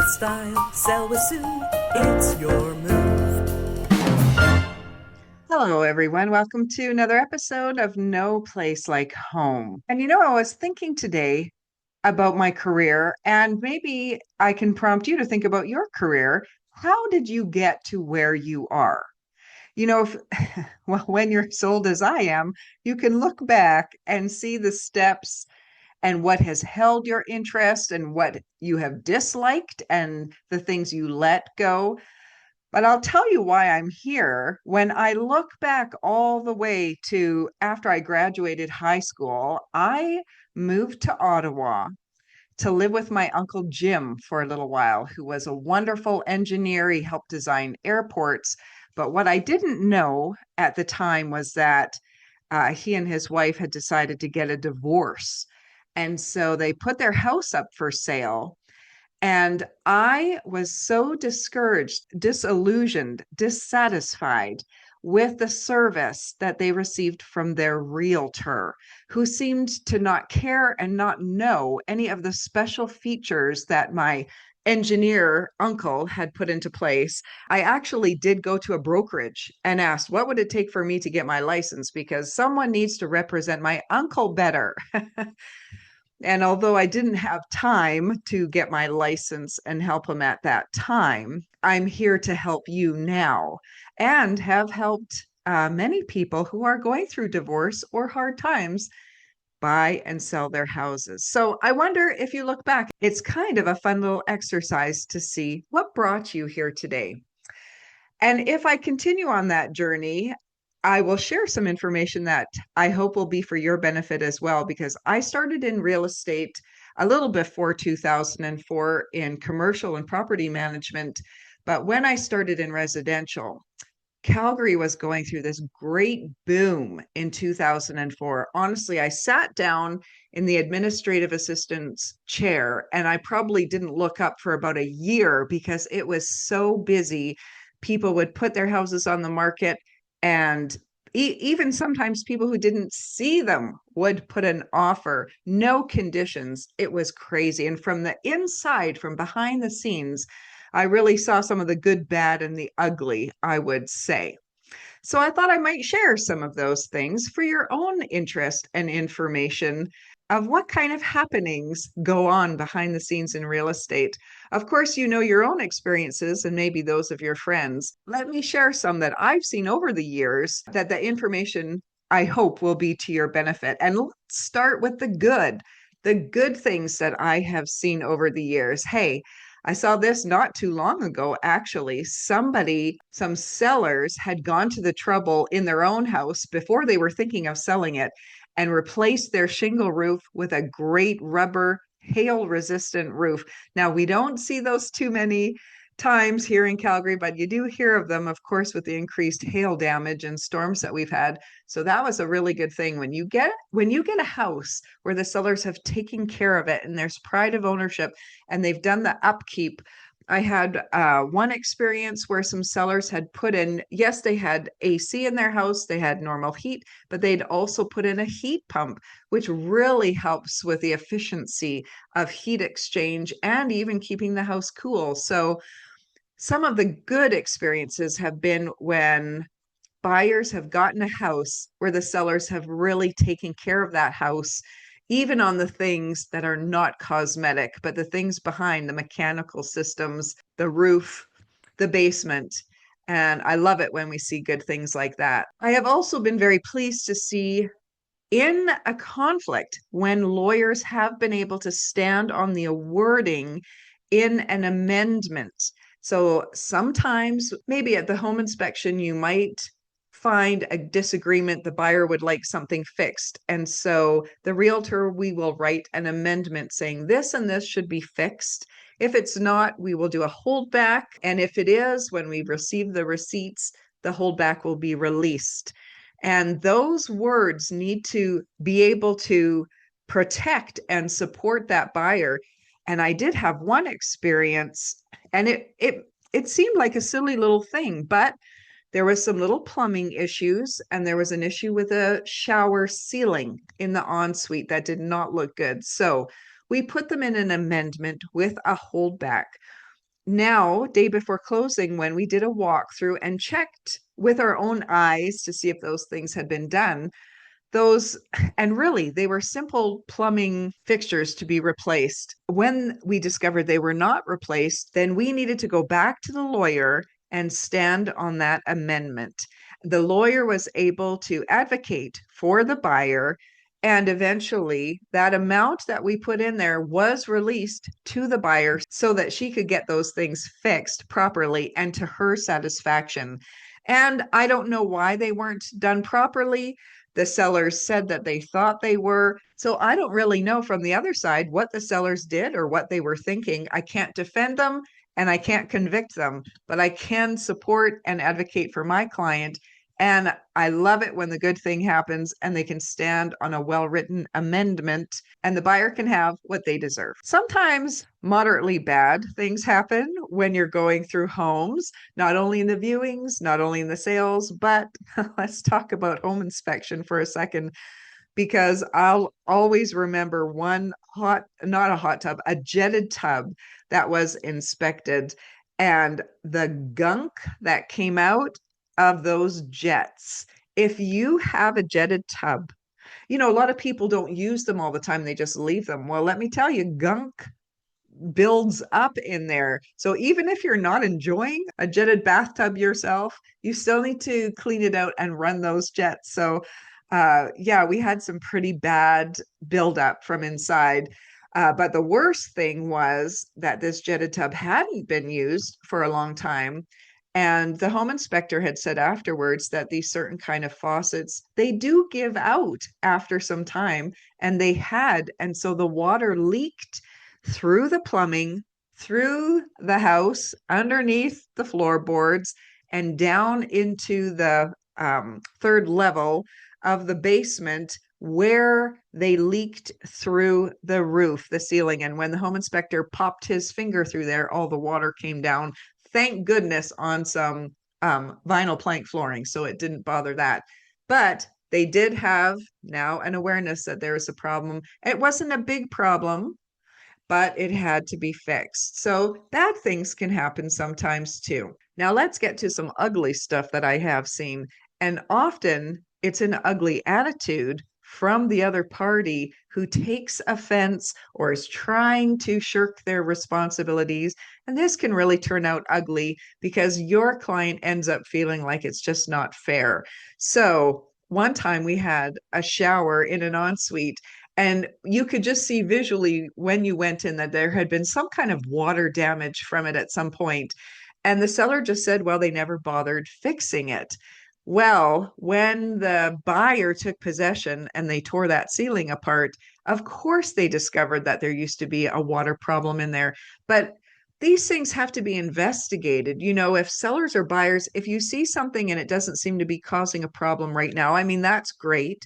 style, sell with Sue. It's your move. Hello, everyone. Welcome to another episode of No Place Like Home. And I was thinking today about my career, and maybe I can prompt you to think about your career. How did you get to where you are? If, well, when you're as old as I am, you can look back and see the steps and what has held your interest and what you have disliked and the things you let go. But I'll tell you why I'm here. When I look back all the way to after I graduated high school, I moved to Ottawa to live with my uncle Jim for a little while, who was a wonderful engineer. He helped design airports. But what I didn't know at the time was that he and his wife had decided to get a divorce. And so they put their house up for sale. And I was so discouraged, disillusioned, dissatisfied with the service that they received from their realtor, who seemed to not care and not know any of the special features that my engineer uncle had put into place. I actually did go to a brokerage and asked, what would it take for me to get my license? Because someone needs to represent my uncle better. And although I didn't have time to get my license and help him at that time, I'm here to help you now and have helped many people who are going through divorce or hard times buy and sell their houses. So I wonder if you look back, it's kind of a fun little exercise to see what brought you here today. And if I continue on that journey, I will share some information that I hope will be for your benefit as well, because I started in real estate a little before 2004 in commercial and property management. But when I started in residential, Calgary was going through this great boom in 2004. Honestly, I sat down in the administrative assistant's chair and I probably didn't look up for about a year because it was so busy. People would put their houses on the market, and even sometimes people who didn't see them would put an offer, no conditions. It was crazy. And from the inside, from behind the scenes, I really saw some of the good, bad, and the ugly, I would say. So I thought I might share some of those things for your own interest and information of what kind of happenings go on behind the scenes in real estate. Of course, you know your own experiences and maybe those of your friends. Let me share some that I've seen over the years that the information I hope will be to your benefit. And let's start with the good things that I have seen over the years. Hey, I saw this not too long ago, actually. Some sellers had gone to the trouble in their own house before they were thinking of selling it and replaced their shingle roof with a great rubber hail resistant roof. Now, we don't see those too many times here in Calgary, but you do hear of them, of course, with the increased hail damage and storms that we've had. So that was a really good thing. When you get a house where the sellers have taken care of it and there's pride of ownership and they've done the upkeep. I had one experience where some sellers had put in, yes, they had AC in their house, they had normal heat, but they'd also put in a heat pump, which really helps with the efficiency of heat exchange and even keeping the house cool. So some of the good experiences have been when buyers have gotten a house where the sellers have really taken care of that house, even on the things that are not cosmetic, but the things behind the mechanical systems, the roof, the basement. And I love it when we see good things like that. I have also been very pleased to see in a conflict when lawyers have been able to stand on the wording in an amendment. So sometimes, maybe at the home inspection, you might find a disagreement. The buyer would like something fixed. And so the realtor, we will write an amendment saying this and this should be fixed. If it's not, we will do a holdback. And if it is, when we receive the receipts, the holdback will be released. And those words need to be able to protect and support that buyer. And I did have one experience, and it seemed like a silly little thing, but there was some little plumbing issues, and there was an issue with a shower ceiling in the ensuite that did not look good. So we put them in an amendment with a holdback. now, day before closing, when we did a walkthrough and checked with our own eyes to see if those things had been done, those, and really, they were simple plumbing fixtures to be replaced. When we discovered they were not replaced, then we needed to go back to the lawyer and stand on that amendment. The lawyer was able to advocate for the buyer. And eventually, that amount that we put in there was released to the buyer so that she could get those things fixed properly and to her satisfaction. And I don't know why they weren't done properly. The sellers said that they thought they were. So I don't really know from the other side what the sellers did or what they were thinking. I can't defend them and I can't convict them, but I can support and advocate for my client. And I love it when the good thing happens and they can stand on a well-written amendment and the buyer can have what they deserve. Sometimes moderately bad things happen when you're going through homes, not only in the viewings, not only in the sales, but let's talk about home inspection for a second, because I'll always remember one not a hot tub, a jetted tub that was inspected, and the gunk that came out of those jets. If you have a jetted tub, a lot of people don't use them all the time, they just leave them. Well, let me tell you, gunk builds up in there. So even if you're not enjoying a jetted bathtub yourself, you still need to clean it out and run those jets. So yeah, we had some pretty bad buildup from inside. But the worst thing was that this jetted tub hadn't been used for a long time. And the home inspector had said afterwards that these certain kind of faucets, they do give out after some time, and they had. And so the water leaked through the plumbing, through the house, underneath the floorboards, and down into the third level of the basement where they leaked through the roof, the ceiling. And when the home inspector popped his finger through there, all the water came down. Thank goodness on some vinyl plank flooring, so it didn't bother that. But they did have now an awareness that there was a problem. It wasn't a big problem, but it had to be fixed. So bad things can happen sometimes too. Now let's get to some ugly stuff that I have seen. And often it's an ugly attitude from the other party who takes offense or is trying to shirk their responsibilities. And this can really turn out ugly because your client ends up feeling like it's just not fair. So one time we had a shower in an ensuite, and you could just see visually when you went in that there had been some kind of water damage from it at some point. And the seller just said, well, they never bothered fixing it. Well, when the buyer took possession and they tore that ceiling apart, of course they discovered that there used to be a water problem in there. But these things have to be investigated. If sellers or buyers, if you see something and it doesn't seem to be causing a problem right now, I mean, that's great,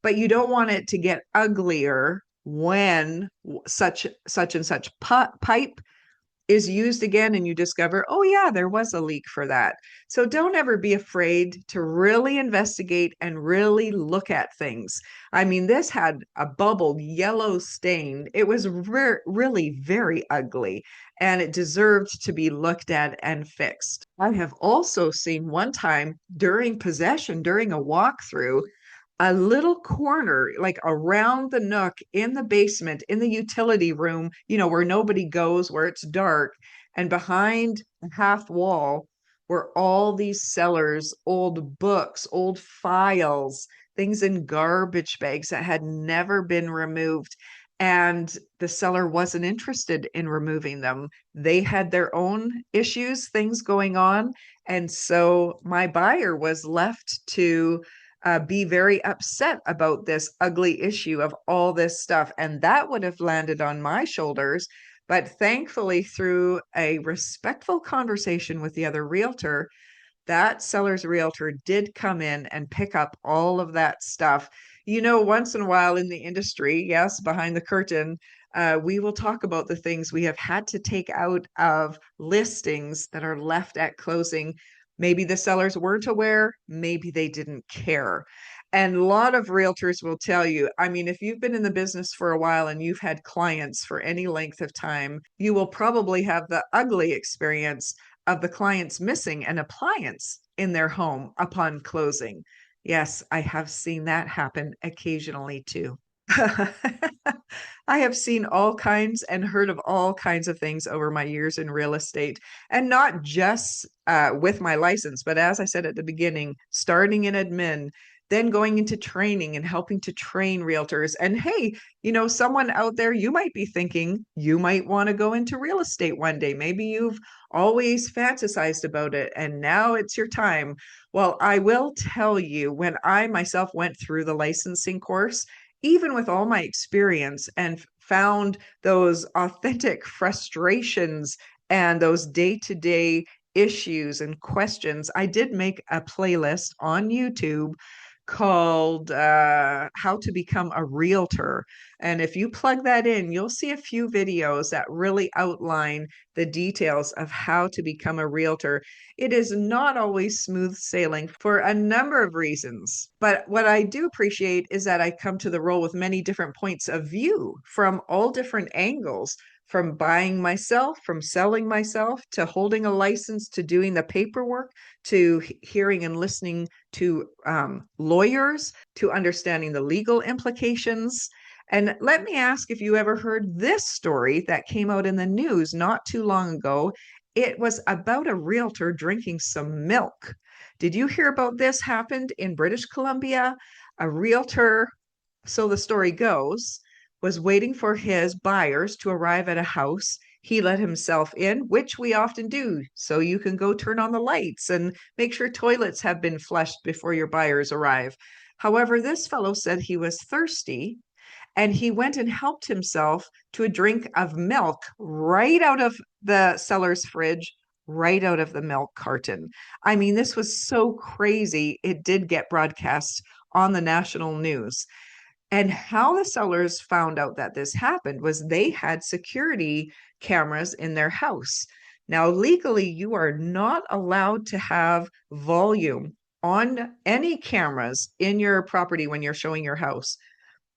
but you don't want it to get uglier when such and such pipe is used again and you discover, oh yeah, there was a leak for that. So don't ever be afraid to really investigate and really look at things. I mean, this had a bubbled yellow stain. It was really very ugly, and it deserved to be looked at and fixed. I have also seen one time during possession, during a walkthrough, a little corner, like around the nook in the basement, in the utility room, where nobody goes, where it's dark. And behind a half wall were all these sellers, old books, old files, things in garbage bags that had never been removed. And the seller wasn't interested in removing them. They had their own issues, things going on. And so my buyer was left to be very upset about this ugly issue of all this stuff. And that would have landed on my shoulders. But thankfully, through a respectful conversation with the other realtor, that seller's realtor did come in and pick up all of that stuff. Once in a while in the industry, yes, behind the curtain, we will talk about the things we have had to take out of listings that are left at closing. Maybe the sellers weren't aware, maybe they didn't care. And a lot of realtors will tell you, I mean, if you've been in the business for a while and you've had clients for any length of time, you will probably have the ugly experience of the clients missing an appliance in their home upon closing. Yes, I have seen that happen occasionally too. I have seen all kinds and heard of all kinds of things over my years in real estate, and not just with my license, but as I said at the beginning, starting in admin, then going into training and helping to train realtors. And hey, someone out there, you might be thinking you might want to go into real estate one day. Maybe you've always fantasized about it and now it's your time. Well, I will tell you, when I myself went through the licensing course, even with all my experience and found those authentic frustrations and those day-to-day issues and questions, I did make a playlist on YouTube called How to Become a Realtor. And if you plug that in, you'll see a few videos that really outline the details of how to become a realtor. It is not always smooth sailing for a number of reasons. But what I do appreciate is that I come to the role with many different points of view from all different angles, from buying myself, from selling myself, to holding a license, to doing the paperwork, to hearing and listening to lawyers, to understanding the legal implications. And let me ask if you ever heard this story that came out in the news not too long ago. It was about a realtor drinking some milk. Did you hear about this? Happened in British Columbia? A realtor, so the story goes, was waiting for his buyers to arrive at a house. He let himself in, which we often do, so you can go turn on the lights and make sure toilets have been flushed before your buyers arrive. However, this fellow said he was thirsty and he went and helped himself to a drink of milk right out of the seller's fridge, right out of the milk carton. I mean, this was so crazy. It did get broadcast on the national news. And how the sellers found out that this happened was they had security cameras in their house. Now, legally, you are not allowed to have volume on any cameras in your property when you're showing your house.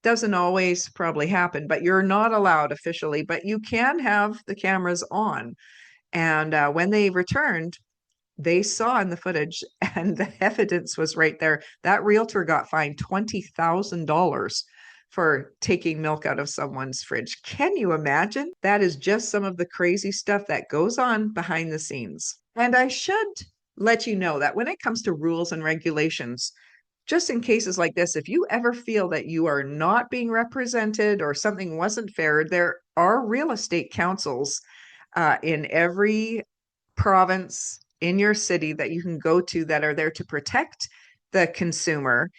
Doesn't always probably happen, but you're not allowed officially, but you can have the cameras on. And when they returned, they saw in the footage and the evidence was right there. That realtor got fined $20,000 for taking milk out of someone's fridge. Can you imagine? That is just some of the crazy stuff that goes on behind the scenes. And I should let you know that when it comes to rules and regulations, just in cases like this, if you ever feel that you are not being represented or something wasn't fair, there are real estate councils in every province in your city that you can go to that are there to protect the consumer.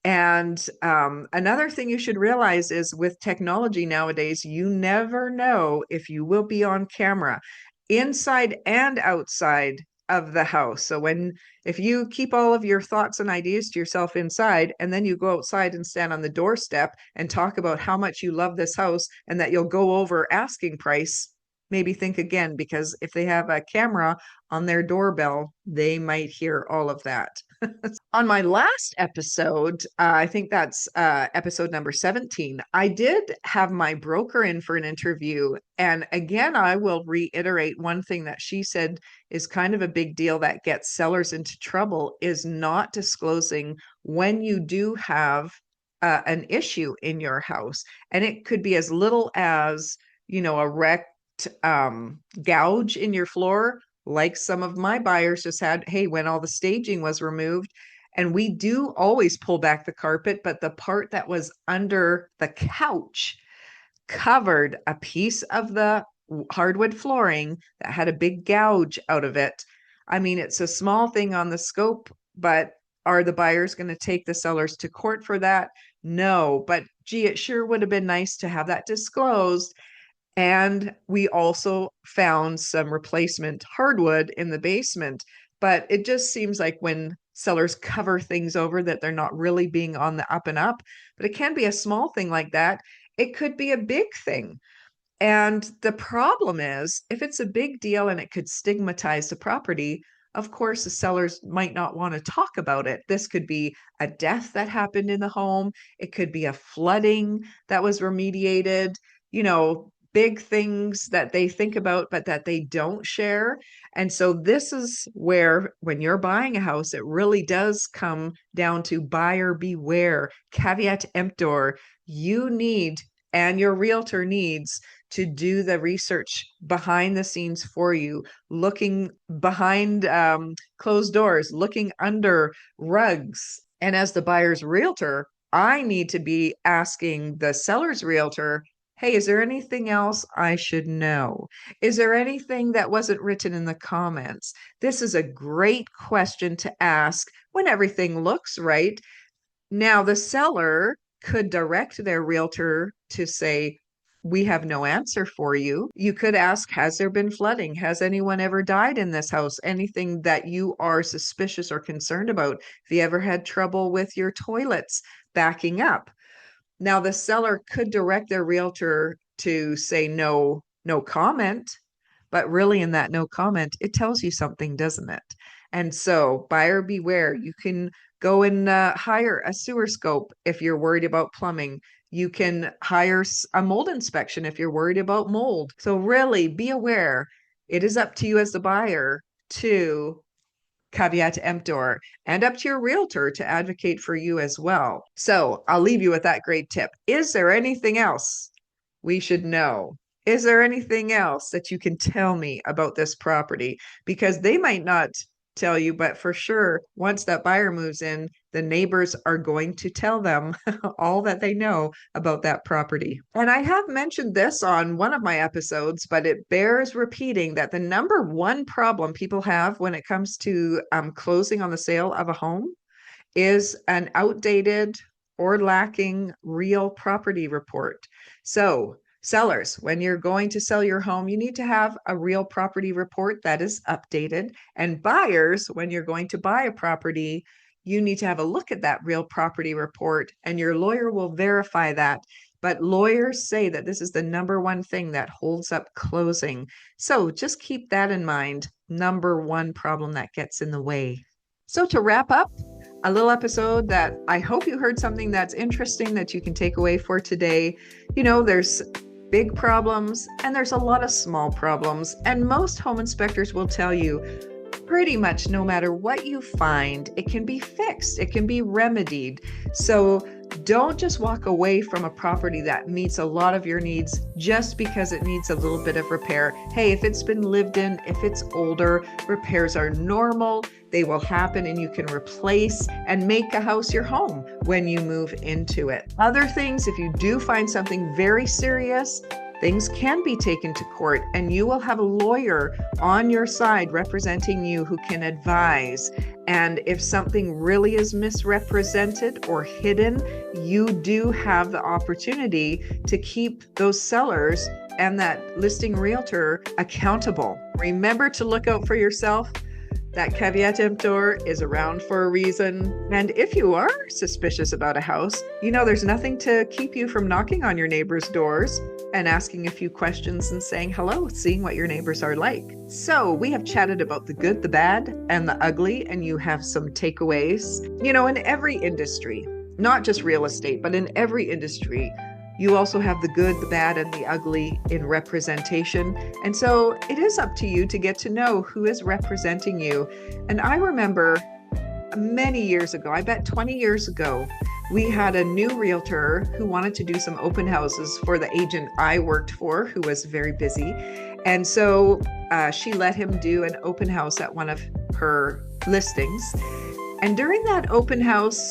And another thing you should realize is with technology nowadays, you never know if you will be on camera inside and outside of the house. So if you keep all of your thoughts and ideas to yourself inside, and then you go outside and stand on the doorstep and talk about how much you love this house and that you'll go over asking price, maybe think again, because if they have a camera on their doorbell, they might hear all of that. On my last episode, I think that's episode number 17, I did have my broker in for an interview. And again, I will reiterate one thing that she said is kind of a big deal that gets sellers into trouble is not disclosing when you do have an issue in your house. And it could be as little as, a wrecked gouge in your floor, like some of my buyers just had. Hey, when all the staging was removed, and we do always pull back the carpet, but the part that was under the couch covered a piece of the hardwood flooring that had a big gouge out of it. I mean, it's a small thing on the scope, but are the buyers going to take the sellers to court for that? No, but gee, it sure would have been nice to have that disclosed. And we also found some replacement hardwood in the basement. But it just seems like when sellers cover things over that they're not really being on the up and up. But it can be a small thing like that. It could be a big thing. And the problem is, if it's a big deal and it could stigmatize the property, Of course, the sellers might not want to talk about it. This could be a death that happened in the home. It could be a flooding that was remediated, big things that they think about, but that they don't share. And so this is where, when you're buying a house, it really does come down to buyer beware, caveat emptor. You need, and your realtor needs, to do the research behind the scenes for you, looking behind closed doors, looking under rugs. And as the buyer's realtor, I need to be asking the seller's realtor, hey, is there anything else I should know? Is there anything that wasn't written in the comments? This is a great question to ask when everything looks right. Now, the seller could direct their realtor to say, we have no answer for you. You could ask, has there been flooding? Has anyone ever died in this house? Anything that you are suspicious or concerned about? Have you ever had trouble with your toilets backing up? Now, the seller could direct their realtor to say no, no comment, but really in that no comment, it tells you something, doesn't it? And so, buyer beware. You can go and hire a sewer scope if you're worried about plumbing. You can hire a mold inspection if you're worried about mold. So, really be aware. It is up to you as the buyer to caveat emptor, and up to your realtor to advocate for you as well. So I'll leave you with that great tip. Is there anything else we should know? Is there anything else that you can tell me about this property? Because they might not tell you, but for sure, once that buyer moves in, the neighbors are going to tell them all that they know about that property. And I have mentioned this on one of my episodes, but it bears repeating that the number one problem people have when it comes to closing on the sale of a home is an outdated or lacking real property report. So, sellers, when you're going to sell your home, you need to have a real property report that is updated. And buyers, when you're going to buy a property, you need to have a look at that real property report, and your lawyer will verify that. But lawyers say that this is the number one thing that holds up closing. So just keep that in mind. Number one problem that gets in the way. So to wrap up, a little episode that I hope you heard something that's interesting that you can take away for today. There's big problems and there's a lot of small problems. And most home inspectors will tell you pretty much no matter what you find, it can be fixed, it can be remedied. So don't just walk away from a property that meets a lot of your needs just because it needs a little bit of repair. Hey, if it's been lived in, if it's older, repairs are normal. They will happen, and you can replace and make a house your home when you move into it. Other things, if you do find something very serious, things can be taken to court, and you will have a lawyer on your side representing you who can advise. And if something really is misrepresented or hidden, you do have the opportunity to keep those sellers and that listing realtor accountable. Remember to look out for yourself. That caveat emptor is around for a reason. And if you are suspicious about a house, there's nothing to keep you from knocking on your neighbors' doors and asking a few questions and saying hello, seeing what your neighbors are like. So we have chatted about the good, the bad, and the ugly, and you have some takeaways. In every industry, not just real estate, but in every industry, you also have the good, the bad, and the ugly in representation. And so it is up to you to get to know who is representing you. And I remember many years ago, I bet 20 years ago, we had a new realtor who wanted to do some open houses for the agent I worked for, who was very busy. And so she let him do an open house at one of her listings. And during that open house,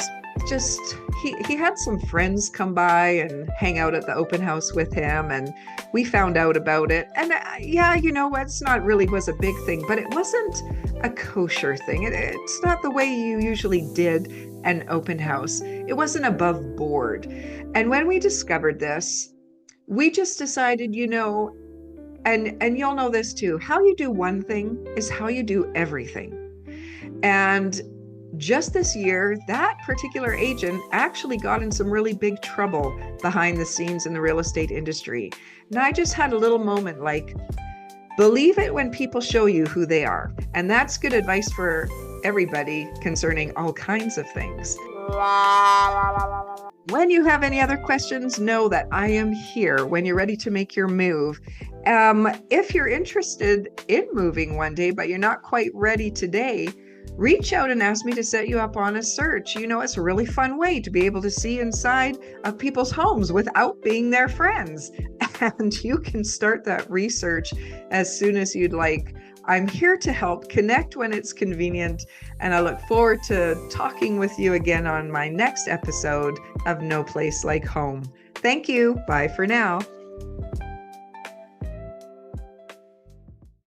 he had some friends come by and hang out at the open house with him, and we found out about it. And it's not really was a big thing, but it wasn't a kosher thing. It's not the way you usually did an open house. It wasn't above board. And when we discovered this, we just decided, and you'll know this too, how you do one thing is how you do everything. And just this year, that particular agent actually got in some really big trouble behind the scenes in the real estate industry. And I just had a little moment like, Believe it when people show you who they are. And that's good advice for everybody concerning all kinds of things. When you have any other questions, know that I am here when you're ready to make your move. If you're interested in moving one day, but you're not quite ready today, reach out and ask me to set you up on a search. You know, it's a really fun way to be able to see inside of people's homes without being their friends. And you can start that research as soon as you'd like. I'm here to help connect when it's convenient, and I look forward to talking with you again on my next episode of No Place Like Home. Thank you. Bye for now.